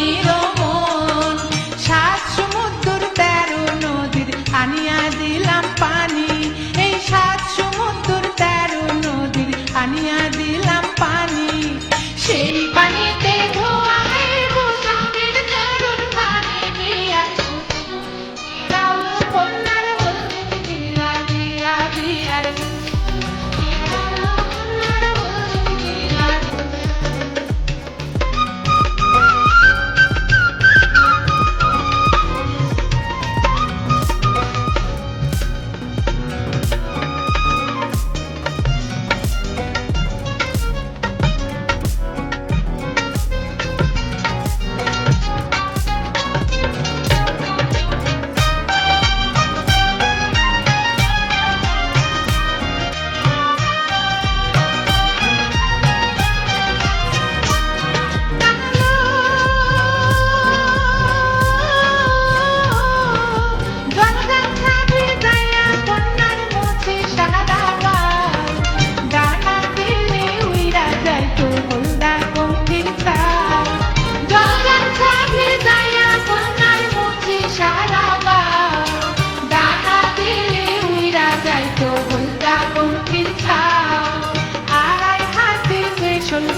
রানীর মন। সাত সমুদ্র 13 নদীর আনিয়া দিলাম পানি, এই সাত সমুদ্র 13 নদীর আনিয়া দিলাম পানি। সেই পানিতে ধোয়া হইব স্বামীর চরণ পানি দিয়া, রাউল কন্যার হলুদ দিয়া দিয়া দিয়ার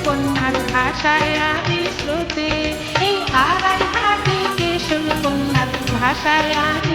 কন্যার ভাষায় আদি স্রোতে, এই আড়াই হাতে কেশল কন্যার ভাষায় আদি